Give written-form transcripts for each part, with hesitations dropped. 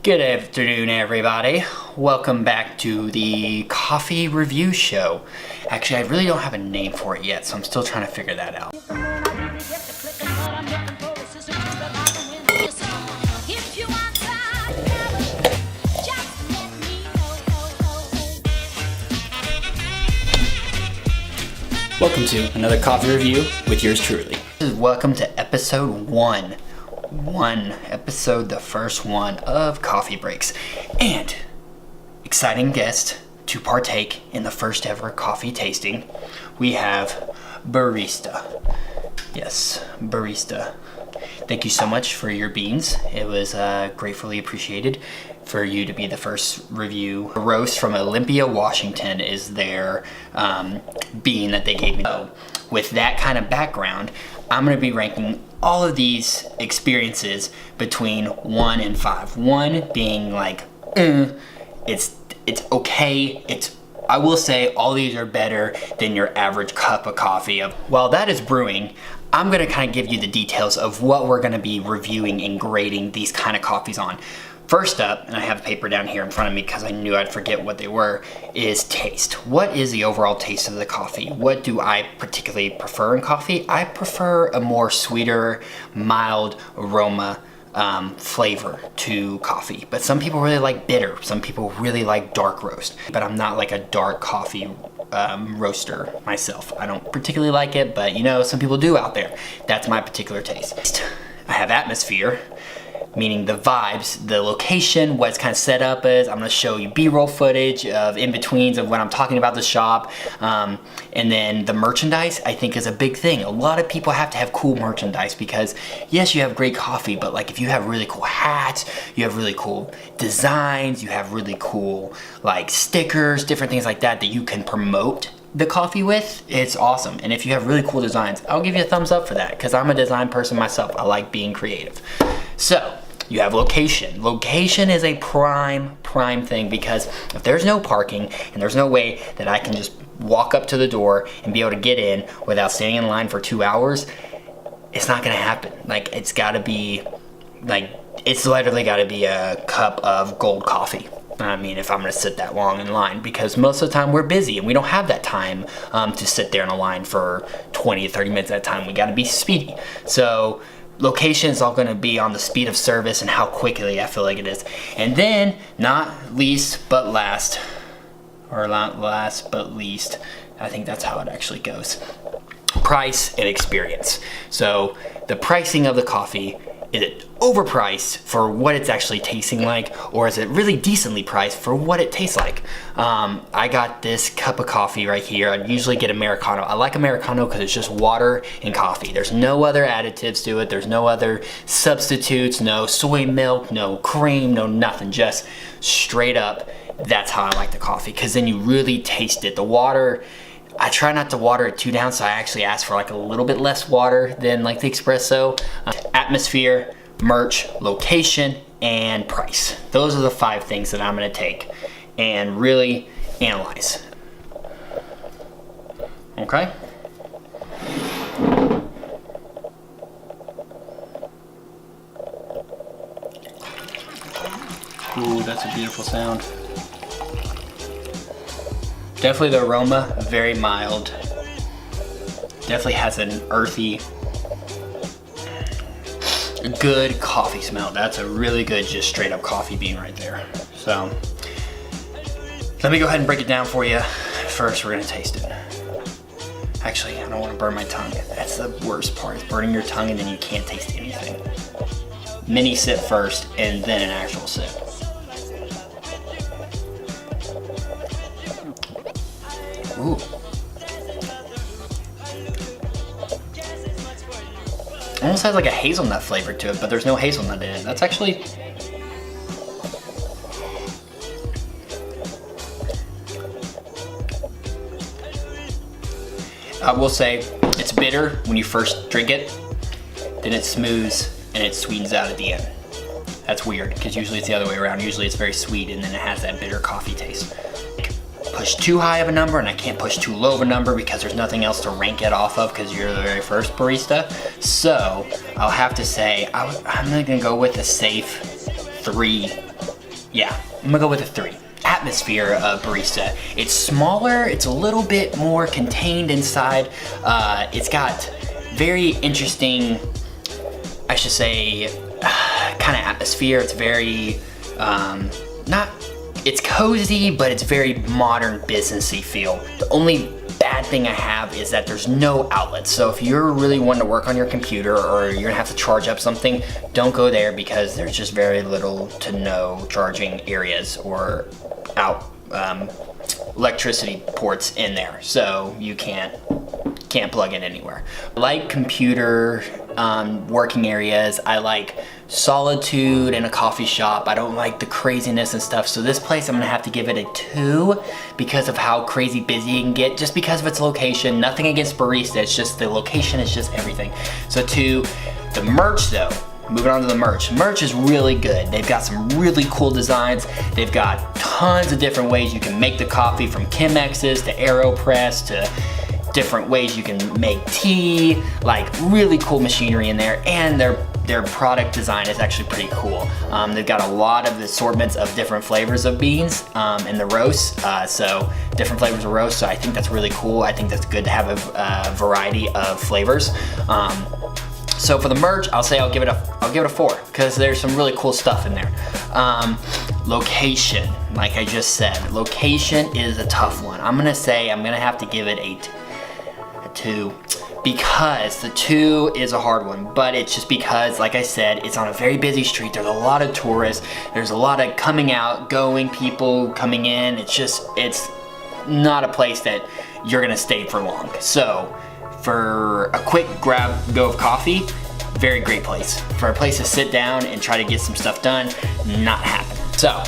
Good afternoon, everybody. Welcome back to the coffee review show. Actually, I really don't have a name for it yet, so I'm still trying to figure that out. Welcome to another coffee review with yours truly. Welcome to episode one, the first one of Coffee Breaks, and exciting guest to partake in the first ever coffee tasting. We have Barista. Yes, Barista. Thank you so much for your beans. It was gratefully appreciated for you to be the first review. Roast from Olympia, Washington is their bean that they gave me. So, with that kind of background, I'm going to be ranking all of these experiences between 1 and 5. 1 being like, it's okay. I will say all these are better than your average cup of coffee. While that is brewing, I'm going to kind of give you the details of what we're going to be reviewing and grading these kind of coffees on. First up, and I have a paper down here in front of me because I knew I'd forget what they were, is taste. What is the overall taste of the coffee? What do I particularly prefer in coffee? I prefer a more sweeter, mild aroma flavor to coffee. But some people really like bitter. Some people really like dark roast. But I'm not like a dark coffee roaster myself. I don't particularly like it, but you know, some people do out there. That's my particular taste. I have atmosphere, meaning the vibes, the location, what it's kind of set up as. I'm gonna show you B-roll footage of in-betweens of when I'm talking about the shop. And then the merchandise, I think, is a big thing. A lot of people have to have cool merchandise because yes, you have great coffee, but like if you have really cool hats, you have really cool designs, you have really cool like stickers, different things like that you can promote the coffee with, it's awesome. And if you have really cool designs, I'll give you a thumbs up for that because I'm a design person myself. I like being creative. So you have location. Location is a prime thing because if there's no parking and there's no way that I can just walk up to the door and be able to get in without standing in line for 2 hours, it's not gonna happen. Like it's gotta be, like it's literally gotta be a cup of gold coffee. I mean, if I'm gonna sit that long in line, because most of the time we're busy and we don't have that time to sit there in a line for 20 to 30 minutes at a time. We gotta be speedy. So location is all gonna be on the speed of service and how quickly I feel like it is. And then, not least but last, or not last but least, I think that's how it actually goes. Price and experience. So the pricing of the coffee, is it overpriced for what it's actually tasting like, or is it really decently priced for what it tastes like? I got this cup of coffee right here. I usually get Americano. I like Americano because it's just water and coffee. There's no other additives to it. There's no other substitutes, no soy milk, no cream, no nothing. Just straight up, that's how I like the coffee, because then you really taste it. The water, I try not to water it too down, so I actually ask for like a little bit less water than like the espresso. Atmosphere, merch, location, and price. Those are the 5 things that I'm gonna take and really analyze. Okay? Ooh, that's a beautiful sound. Definitely the aroma, very mild. Definitely has an earthy, good coffee smell. That's a really good, just straight up coffee bean right there. So, let me go ahead and break it down for you. First, we're gonna taste it. Actually, I don't wanna burn my tongue. That's the worst part, is burning your tongue and then you can't taste anything. Mini sip first, and then an actual sip. Ooh. Almost has like a hazelnut flavor to it, but there's no hazelnut in it. That's actually... I will say, it's bitter when you first drink it, then it smooths and it sweetens out at the end. That's weird, because usually it's the other way around. Usually it's very sweet and then it has that bitter coffee taste. Push too high of a number and I can't push too low of a number because there's nothing else to rank it off of because you're the very first barista. So I'll have to say I'm gonna go with a safe 3 Yeah, I'm gonna go with a 3. Atmosphere of Barista. It's smaller, it's a little bit more contained inside. It's got very interesting, I should say, kind of atmosphere. It's very, it's cozy, but it's very modern businessy feel. The only bad thing I have is that there's no outlets. So if you're really wanting to work on your computer or you're gonna have to charge up something, don't go there because there's just very little to no charging areas or electricity ports in there. So you can't plug in anywhere. I like computer working areas. I like solitude in a coffee shop. I don't like the craziness and stuff. So this place, I'm gonna have to give it a 2 because of how crazy busy it can get, just because of its location. Nothing against Barista, it's just the location is just everything. So 2. The merch though, moving on to the merch. Merch is really good. They've got some really cool designs. They've got tons of different ways you can make the coffee, from Chemexes to AeroPress to different ways you can make tea, like really cool machinery in there, and their product design is actually pretty cool. They've got a lot of assortments of different flavors of beans and the roasts, so different flavors of roast, so I think that's really cool. I think that's good to have a variety of flavors. So for the merch, I'll give it a 4 because there's some really cool stuff in there. Location, like I just said, location is a tough one. I'm gonna have to give it a 2 because the 2 is a hard one, but it's just because, like I said, it's on a very busy street. There's a lot of tourists. There's a lot of coming out, going, people coming in. It's not a place that you're gonna stay for long. So for a quick go of coffee, very great place. For a place to sit down and try to get some stuff done, not happening. So,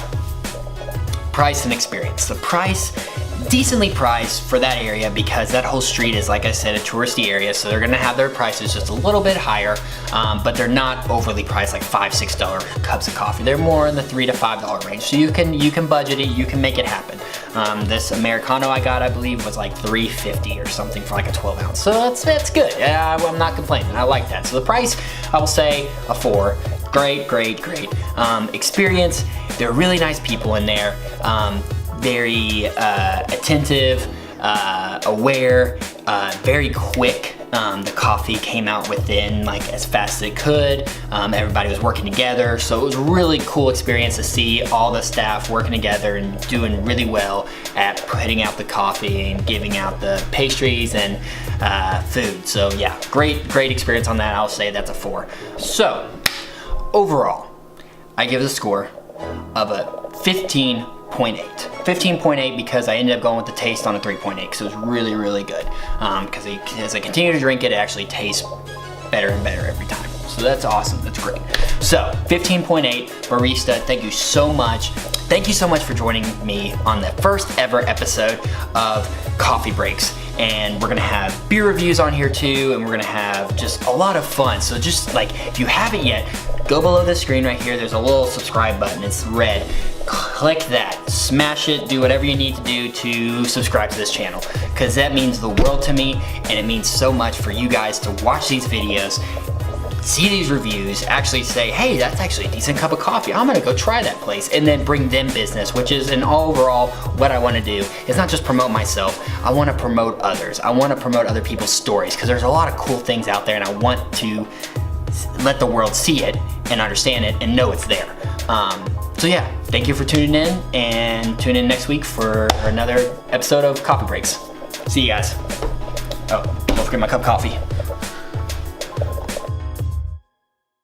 price and experience. The price, decently priced for that area because that whole street is, like I said, a touristy area, so they're gonna have their prices just a little bit higher, but they're not overly priced like $5-6 cups of coffee. They're more in the $3 to $5 range, so you can budget it, you can make it happen. This Americano I got, I believe, was like $3.50 or something for like a 12 ounce, so that's good. I'm not complaining, I like that. So the price, I will say a 4. Great. Experience, they're really nice people in there. Very attentive, aware, very quick. The coffee came out within like as fast as it could. Everybody was working together, so it was a really cool experience to see all the staff working together and doing really well at putting out the coffee and giving out the pastries and food. So yeah, great experience on that. I'll say that's a 4. So overall, I give it a score of a 15.8. 15.8 because I ended up going with the taste on a 3.8 because it was really good. Because as I continue to drink it, it actually tastes better and better every time. So that's awesome, that's great. So 15.8, Barista, thank you so much. Thank you so much for joining me on the first ever episode of Coffee Breaks. And we're gonna have beer reviews on here too, and we're gonna have just a lot of fun. So just like, if you haven't yet, go below the screen right here, there's a little subscribe button, it's red. Click that, smash it, do whatever you need to do to subscribe to this channel, because that means the world to me, and it means so much for you guys to watch these videos, see these reviews, actually say, hey, that's actually a decent cup of coffee, I'm gonna go try that place, and then bring them business, which is an overall what I wanna do. It's not just promote myself, I wanna promote others. I wanna promote other people's stories, because there's a lot of cool things out there, and I want to let the world see it, and understand it, and know it's there. So yeah, thank you for tuning in, and tune in next week for another episode of Coffee Breaks. See you guys. Oh, don't forget my cup of coffee.